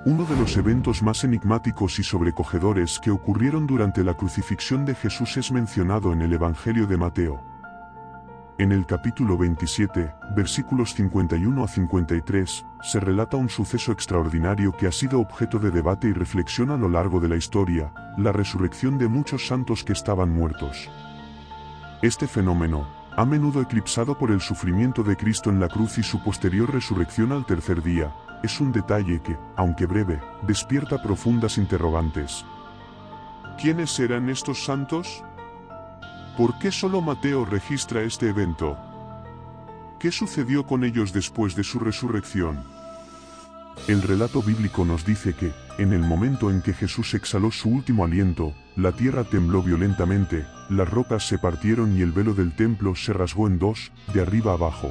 Uno de los eventos más enigmáticos y sobrecogedores que ocurrieron durante la crucifixión de Jesús es mencionado en el Evangelio de Mateo. En el capítulo 27, versículos 51 a 53, se relata un suceso extraordinario que ha sido objeto de debate y reflexión a lo largo de la historia, la resurrección de muchos santos que estaban muertos. Este fenómeno, a menudo eclipsado por el sufrimiento de Cristo en la cruz y su posterior resurrección al tercer día, es un detalle que, aunque breve, despierta profundas interrogantes. ¿Quiénes eran estos santos? ¿Por qué solo Mateo registra este evento? ¿Qué sucedió con ellos después de su resurrección? El relato bíblico nos dice que, en el momento en que Jesús exhaló su último aliento, la tierra tembló violentamente, las rocas se partieron y el velo del templo se rasgó en dos, de arriba abajo.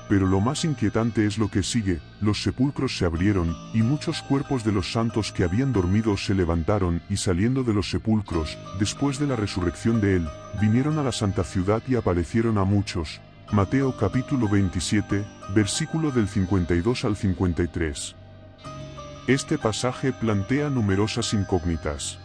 Pero lo más inquietante es lo que sigue: los sepulcros se abrieron, y muchos cuerpos de los santos que habían dormido se levantaron, y saliendo de los sepulcros, después de la resurrección de él, vinieron a la santa ciudad y aparecieron a muchos. Mateo capítulo 27, versículo del 52 al 53. Este pasaje plantea numerosas incógnitas.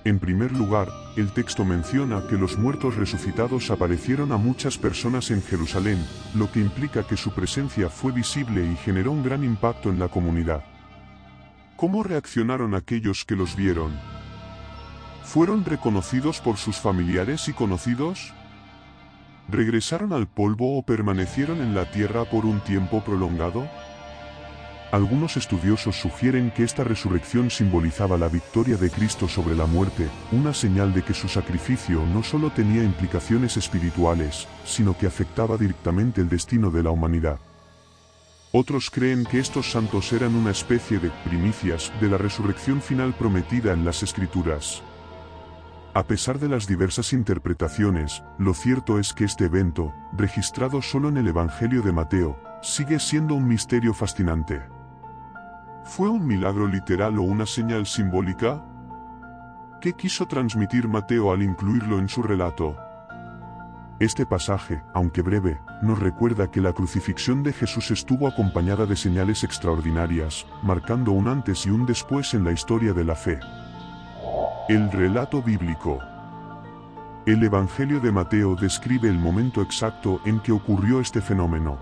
En primer lugar, el texto menciona que los muertos resucitados aparecieron a muchas personas en Jerusalén, lo que implica que su presencia fue visible y generó un gran impacto en la comunidad. ¿Cómo reaccionaron aquellos que los vieron? ¿Fueron reconocidos por sus familiares y conocidos? ¿Regresaron al polvo o permanecieron en la tierra por un tiempo prolongado? Algunos estudiosos sugieren que esta resurrección simbolizaba la victoria de Cristo sobre la muerte, una señal de que su sacrificio no solo tenía implicaciones espirituales, sino que afectaba directamente el destino de la humanidad. Otros creen que estos santos eran una especie de primicias de la resurrección final prometida en las Escrituras. A pesar de las diversas interpretaciones, lo cierto es que este evento, registrado solo en el Evangelio de Mateo, sigue siendo un misterio fascinante. ¿Fue un milagro literal o una señal simbólica? ¿Qué quiso transmitir Mateo al incluirlo en su relato? Este pasaje, aunque breve, nos recuerda que la crucifixión de Jesús estuvo acompañada de señales extraordinarias, marcando un antes y un después en la historia de la fe. El relato bíblico. El Evangelio de Mateo describe el momento exacto en que ocurrió este fenómeno.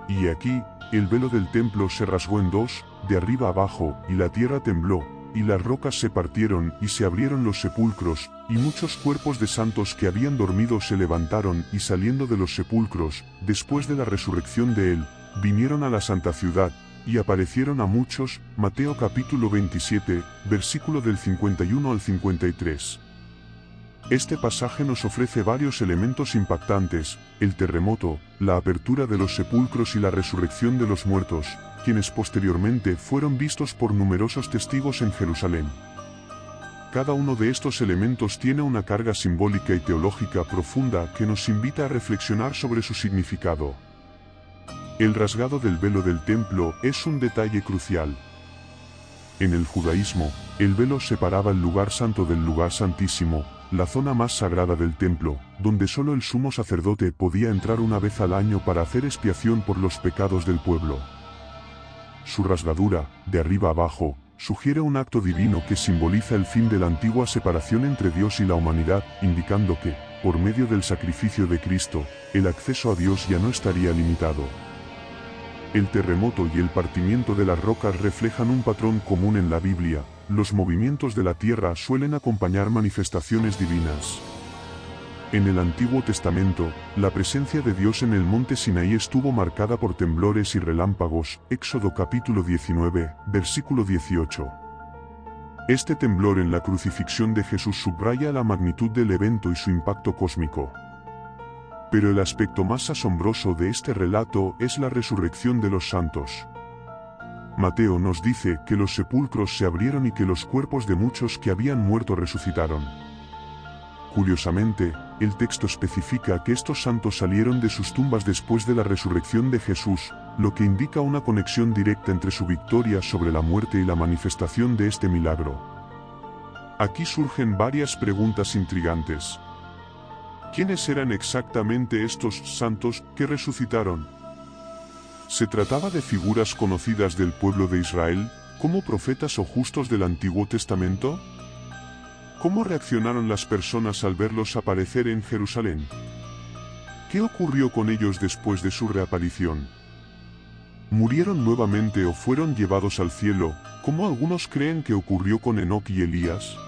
Y aquí, el velo del templo se rasgó en dos, de arriba abajo, y la tierra tembló, y las rocas se partieron y se abrieron los sepulcros, y muchos cuerpos de santos que habían dormido se levantaron y saliendo de los sepulcros, después de la resurrección de él, vinieron a la santa ciudad, y aparecieron a muchos. Mateo capítulo 27, versículo del 51 al 53. Este pasaje nos ofrece varios elementos impactantes: el terremoto, la apertura de los sepulcros y la resurrección de los muertos, quienes posteriormente fueron vistos por numerosos testigos en Jerusalén. Cada uno de estos elementos tiene una carga simbólica y teológica profunda que nos invita a reflexionar sobre su significado. El rasgado del velo del templo es un detalle crucial. En el judaísmo, el velo separaba el lugar santo del lugar santísimo, la zona más sagrada del templo, donde solo el sumo sacerdote podía entrar una vez al año para hacer expiación por los pecados del pueblo. Su rasgadura, de arriba abajo, sugiere un acto divino que simboliza el fin de la antigua separación entre Dios y la humanidad, indicando que, por medio del sacrificio de Cristo, el acceso a Dios ya no estaría limitado. El terremoto y el partimiento de las rocas reflejan un patrón común en la Biblia: los movimientos de la tierra suelen acompañar manifestaciones divinas. En el Antiguo Testamento, la presencia de Dios en el monte Sinaí estuvo marcada por temblores y relámpagos. Éxodo capítulo 19, versículo 18. Este temblor en la crucifixión de Jesús subraya la magnitud del evento y su impacto cósmico. Pero el aspecto más asombroso de este relato es la resurrección de los santos. Mateo nos dice que los sepulcros se abrieron y que los cuerpos de muchos que habían muerto resucitaron. Curiosamente, el texto especifica que estos santos salieron de sus tumbas después de la resurrección de Jesús, lo que indica una conexión directa entre su victoria sobre la muerte y la manifestación de este milagro. Aquí surgen varias preguntas intrigantes. ¿Quiénes eran exactamente estos santos que resucitaron? ¿Se trataba de figuras conocidas del pueblo de Israel, como profetas o justos del Antiguo Testamento? ¿Cómo reaccionaron las personas al verlos aparecer en Jerusalén? ¿Qué ocurrió con ellos después de su reaparición? ¿Murieron nuevamente o fueron llevados al cielo, como algunos creen que ocurrió con Enoc y Elías?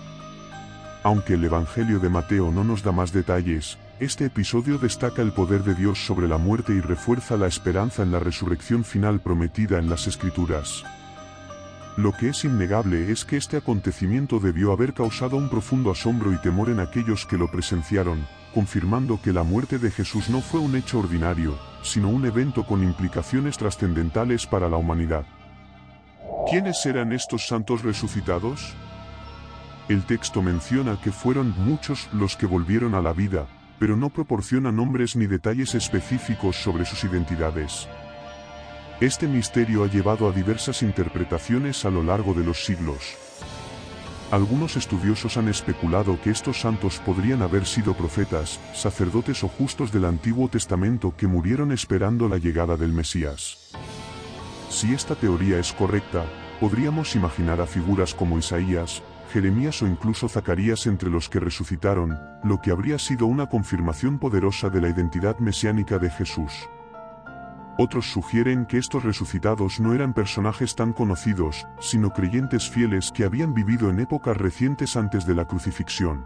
Aunque el Evangelio de Mateo no nos da más detalles, este episodio destaca el poder de Dios sobre la muerte y refuerza la esperanza en la resurrección final prometida en las Escrituras. Lo que es innegable es que este acontecimiento debió haber causado un profundo asombro y temor en aquellos que lo presenciaron, confirmando que la muerte de Jesús no fue un hecho ordinario, sino un evento con implicaciones trascendentales para la humanidad. ¿Quiénes eran estos santos resucitados? El texto menciona que fueron muchos los que volvieron a la vida, pero no proporciona nombres ni detalles específicos sobre sus identidades. Este misterio ha llevado a diversas interpretaciones a lo largo de los siglos. Algunos estudiosos han especulado que estos santos podrían haber sido profetas, sacerdotes o justos del Antiguo Testamento que murieron esperando la llegada del Mesías. Si esta teoría es correcta, podríamos imaginar a figuras como Isaías, Jeremías o incluso Zacarías entre los que resucitaron, lo que habría sido una confirmación poderosa de la identidad mesiánica de Jesús. Otros sugieren que estos resucitados no eran personajes tan conocidos, sino creyentes fieles que habían vivido en épocas recientes antes de la crucifixión.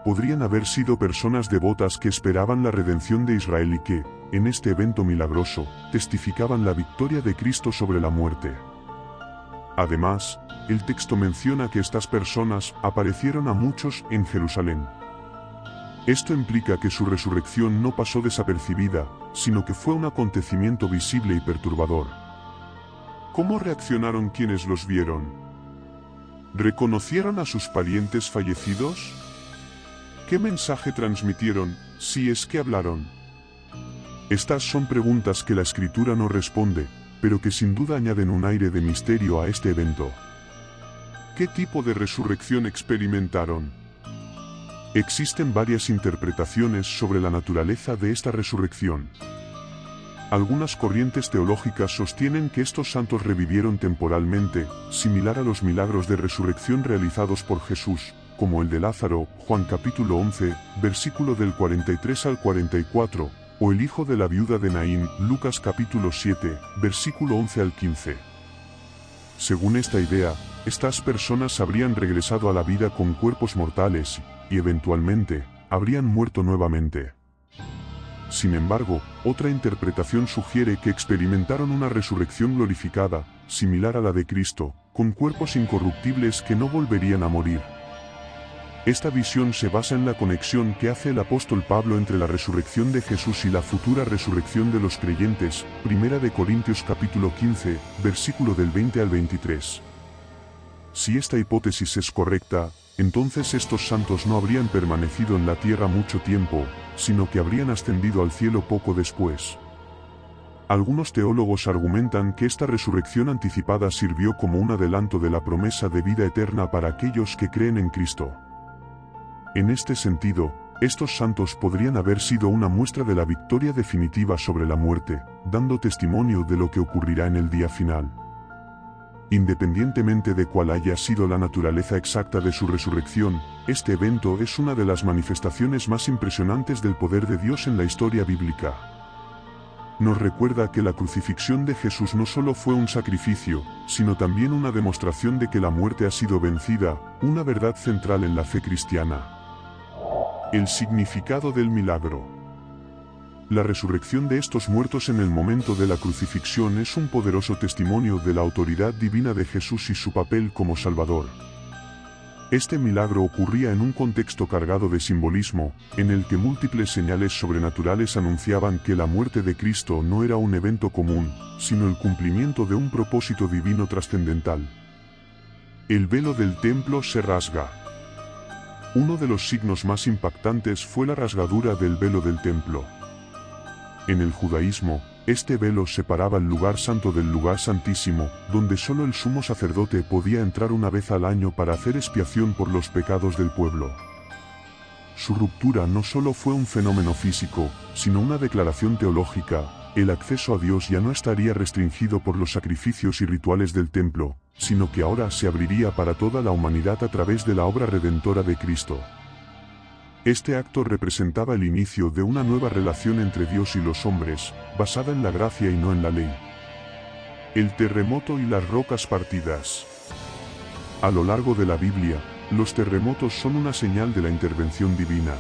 Podrían haber sido personas devotas que esperaban la redención de Israel y que, en este evento milagroso, testificaban la victoria de Cristo sobre la muerte. Además, el texto menciona que estas personas aparecieron a muchos en Jerusalén. Esto implica que su resurrección no pasó desapercibida, sino que fue un acontecimiento visible y perturbador. ¿Cómo reaccionaron quienes los vieron? ¿Reconocieron a sus parientes fallecidos? ¿Qué mensaje transmitieron, si es que hablaron? Estas son preguntas que la Escritura no responde, pero que sin duda añaden un aire de misterio a este evento. ¿Qué tipo de resurrección experimentaron? Existen varias interpretaciones sobre la naturaleza de esta resurrección. Algunas corrientes teológicas sostienen que estos santos revivieron temporalmente, similar a los milagros de resurrección realizados por Jesús, como el de Lázaro, Juan capítulo 11, versículo del 43 al 44, o el hijo de la viuda de Naín, Lucas capítulo 7, versículo 11 al 15. Según esta idea, estas personas habrían regresado a la vida con cuerpos mortales, y eventualmente, habrían muerto nuevamente. Sin embargo, otra interpretación sugiere que experimentaron una resurrección glorificada, similar a la de Cristo, con cuerpos incorruptibles que no volverían a morir. Esta visión se basa en la conexión que hace el apóstol Pablo entre la resurrección de Jesús y la futura resurrección de los creyentes, 1 Corintios capítulo 15, versículo del 20 al 23. Si esta hipótesis es correcta, entonces estos santos no habrían permanecido en la tierra mucho tiempo, sino que habrían ascendido al cielo poco después. Algunos teólogos argumentan que esta resurrección anticipada sirvió como un adelanto de la promesa de vida eterna para aquellos que creen en Cristo. En este sentido, estos santos podrían haber sido una muestra de la victoria definitiva sobre la muerte, dando testimonio de lo que ocurrirá en el día final. Independientemente de cuál haya sido la naturaleza exacta de su resurrección, este evento es una de las manifestaciones más impresionantes del poder de Dios en la historia bíblica. Nos recuerda que la crucifixión de Jesús no solo fue un sacrificio, sino también una demostración de que la muerte ha sido vencida, una verdad central en la fe cristiana. El significado del milagro. La resurrección de estos muertos en el momento de la crucifixión es un poderoso testimonio de la autoridad divina de Jesús y su papel como Salvador. Este milagro ocurría en un contexto cargado de simbolismo, en el que múltiples señales sobrenaturales anunciaban que la muerte de Cristo no era un evento común, sino el cumplimiento de un propósito divino trascendental. El velo del templo se rasga. Uno de los signos más impactantes fue la rasgadura del velo del templo. En el judaísmo, este velo separaba el lugar santo del lugar santísimo, donde solo el sumo sacerdote podía entrar una vez al año para hacer expiación por los pecados del pueblo. Su ruptura no solo fue un fenómeno físico, sino una declaración teológica, el acceso a Dios ya no estaría restringido por los sacrificios y rituales del templo, sino que ahora se abriría para toda la humanidad a través de la obra redentora de Cristo. Este acto representaba el inicio de una nueva relación entre Dios y los hombres, basada en la gracia y no en la ley. El terremoto y las rocas partidas. A lo largo de la Biblia, los terremotos son una señal de la intervención divina.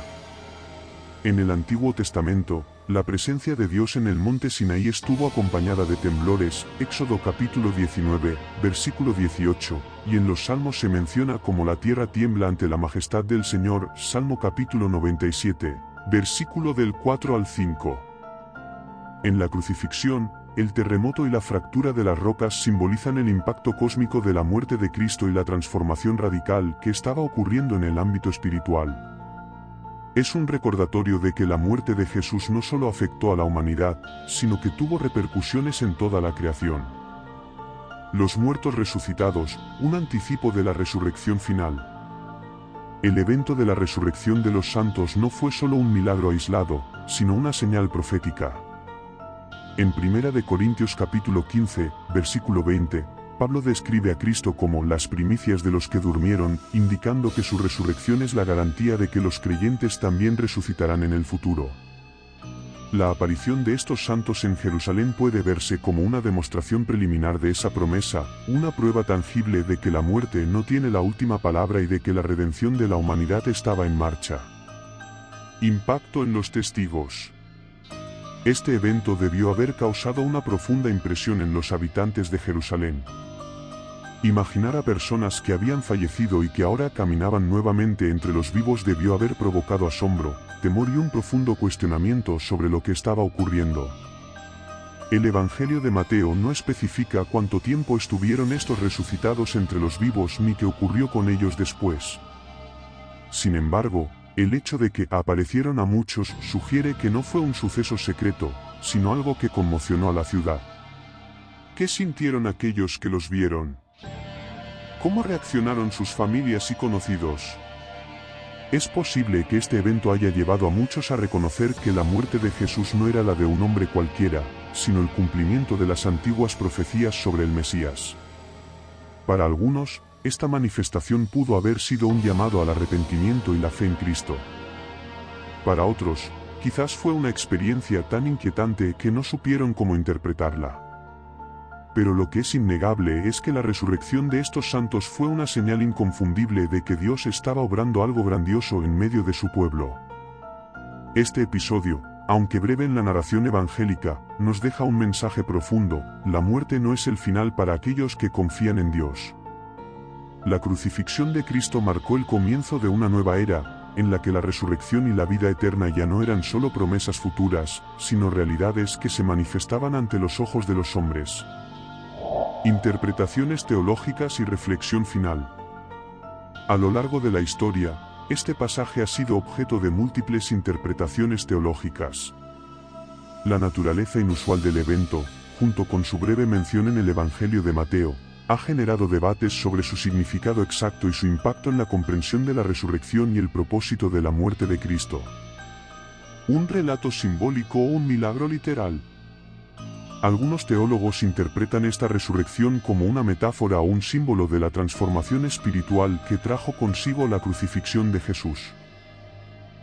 En el Antiguo Testamento, la presencia de Dios en el monte Sinaí estuvo acompañada de temblores, Éxodo capítulo 19, versículo 18, y en los Salmos se menciona como la tierra tiembla ante la majestad del Señor, Salmo capítulo 97, versículo del 4 al 5. En la crucifixión, el terremoto y la fractura de las rocas simbolizan el impacto cósmico de la muerte de Cristo y la transformación radical que estaba ocurriendo en el ámbito espiritual. Es un recordatorio de que la muerte de Jesús no solo afectó a la humanidad, sino que tuvo repercusiones en toda la creación. Los muertos resucitados, un anticipo de la resurrección final. El evento de la resurrección de los santos no fue solo un milagro aislado, sino una señal profética. En 1 Corintios capítulo 15, versículo 20, Pablo describe a Cristo como las primicias de los que durmieron, indicando que su resurrección es la garantía de que los creyentes también resucitarán en el futuro. La aparición de estos santos en Jerusalén puede verse como una demostración preliminar de esa promesa, una prueba tangible de que la muerte no tiene la última palabra y de que la redención de la humanidad estaba en marcha. Impacto en los testigos. Este evento debió haber causado una profunda impresión en los habitantes de Jerusalén. Imaginar a personas que habían fallecido y que ahora caminaban nuevamente entre los vivos debió haber provocado asombro, temor y un profundo cuestionamiento sobre lo que estaba ocurriendo. El Evangelio de Mateo no especifica cuánto tiempo estuvieron estos resucitados entre los vivos ni qué ocurrió con ellos después. Sin embargo, el hecho de que aparecieron a muchos sugiere que no fue un suceso secreto, sino algo que conmocionó a la ciudad. ¿Qué sintieron aquellos que los vieron? ¿Cómo reaccionaron sus familias y conocidos? Es posible que este evento haya llevado a muchos a reconocer que la muerte de Jesús no era la de un hombre cualquiera, sino el cumplimiento de las antiguas profecías sobre el Mesías. Para algunos, esta manifestación pudo haber sido un llamado al arrepentimiento y la fe en Cristo. Para otros, quizás fue una experiencia tan inquietante que no supieron cómo interpretarla. Pero lo que es innegable es que la resurrección de estos santos fue una señal inconfundible de que Dios estaba obrando algo grandioso en medio de su pueblo. Este episodio, aunque breve en la narración evangélica, nos deja un mensaje profundo: la muerte no es el final para aquellos que confían en Dios. La crucifixión de Cristo marcó el comienzo de una nueva era, en la que la resurrección y la vida eterna ya no eran solo promesas futuras, sino realidades que se manifestaban ante los ojos de los hombres. Interpretaciones teológicas y reflexión final. A lo largo de la historia, este pasaje ha sido objeto de múltiples interpretaciones teológicas. La naturaleza inusual del evento, junto con su breve mención en el Evangelio de Mateo, ha generado debates sobre su significado exacto y su impacto en la comprensión de la resurrección y el propósito de la muerte de Cristo. ¿Un relato simbólico o un milagro literal? Algunos teólogos interpretan esta resurrección como una metáfora o un símbolo de la transformación espiritual que trajo consigo la crucifixión de Jesús.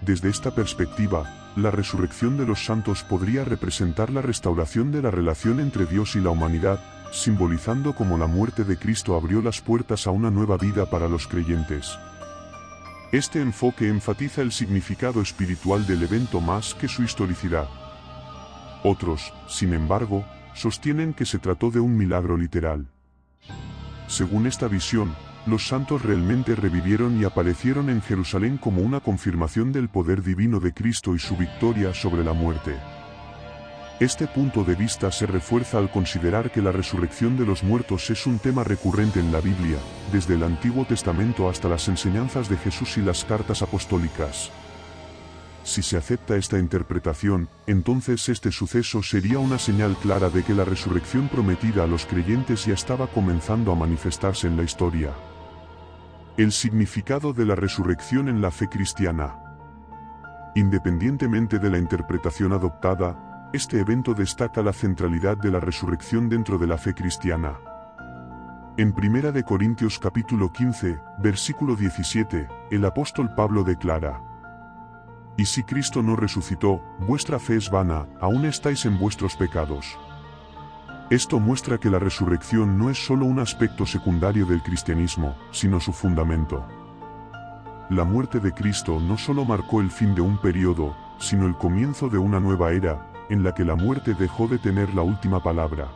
Desde esta perspectiva, la resurrección de los santos podría representar la restauración de la relación entre Dios y la humanidad, simbolizando cómo la muerte de Cristo abrió las puertas a una nueva vida para los creyentes. Este enfoque enfatiza el significado espiritual del evento más que su historicidad. Otros, sin embargo, sostienen que se trató de un milagro literal. Según esta visión, los santos realmente revivieron y aparecieron en Jerusalén como una confirmación del poder divino de Cristo y su victoria sobre la muerte. Este punto de vista se refuerza al considerar que la resurrección de los muertos es un tema recurrente en la Biblia, desde el Antiguo Testamento hasta las enseñanzas de Jesús y las cartas apostólicas. Si se acepta esta interpretación, entonces este suceso sería una señal clara de que la resurrección prometida a los creyentes ya estaba comenzando a manifestarse en la historia. El significado de la resurrección en la fe cristiana. Independientemente de la interpretación adoptada, Este evento destaca la centralidad de la resurrección dentro de la fe cristiana. En 1 de Corintios capítulo 15, versículo 17, el apóstol Pablo declara: «Y si Cristo no resucitó, vuestra fe es vana, aún estáis en vuestros pecados». Esto muestra que la resurrección no es solo un aspecto secundario del cristianismo, sino su fundamento. La muerte de Cristo no solo marcó el fin de un periodo, sino el comienzo de una nueva era, en la que la muerte dejó de tener la última palabra.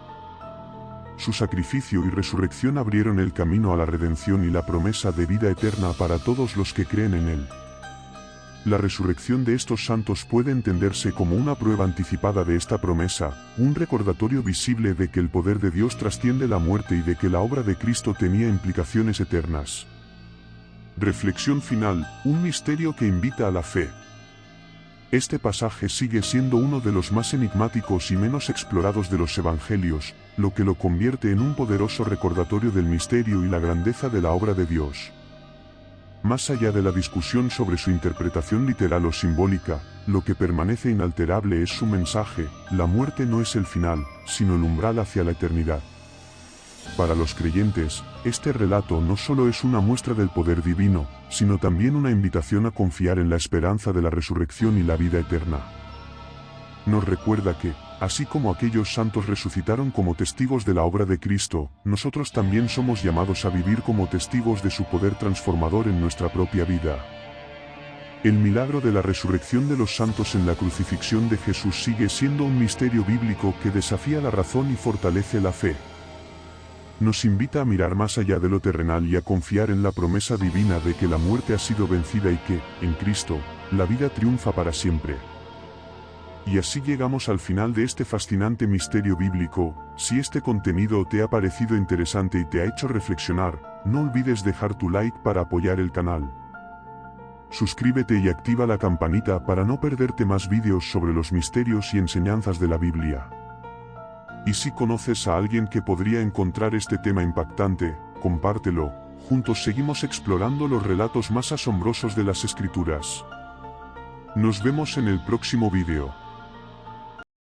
Su sacrificio y resurrección abrieron el camino a la redención y la promesa de vida eterna para todos los que creen en él. La resurrección de estos santos puede entenderse como una prueba anticipada de esta promesa, un recordatorio visible de que el poder de Dios trasciende la muerte y de que la obra de Cristo tenía implicaciones eternas. Reflexión final, un misterio que invita a la fe. Este pasaje sigue siendo uno de los más enigmáticos y menos explorados de los evangelios, lo que lo convierte en un poderoso recordatorio del misterio y la grandeza de la obra de Dios. Más allá de la discusión sobre su interpretación literal o simbólica, lo que permanece inalterable es su mensaje: la muerte no es el final, sino el umbral hacia la eternidad. Para los creyentes, este relato no solo es una muestra del poder divino, sino también una invitación a confiar en la esperanza de la resurrección y la vida eterna. Nos recuerda que, así como aquellos santos resucitaron como testigos de la obra de Cristo, nosotros también somos llamados a vivir como testigos de su poder transformador en nuestra propia vida. El milagro de la resurrección de los santos en la crucifixión de Jesús sigue siendo un misterio bíblico que desafía la razón y fortalece la fe. Nos invita a mirar más allá de lo terrenal y a confiar en la promesa divina de que la muerte ha sido vencida y que, en Cristo, la vida triunfa para siempre. Y así llegamos al final de este fascinante misterio bíblico. Si este contenido te ha parecido interesante y te ha hecho reflexionar, no olvides dejar tu like para apoyar el canal. Suscríbete y activa la campanita para no perderte más vídeos sobre los misterios y enseñanzas de la Biblia. Y si conoces a alguien que podría encontrar este tema impactante, compártelo. Juntos seguimos explorando los relatos más asombrosos de las Escrituras. Nos vemos en el próximo vídeo.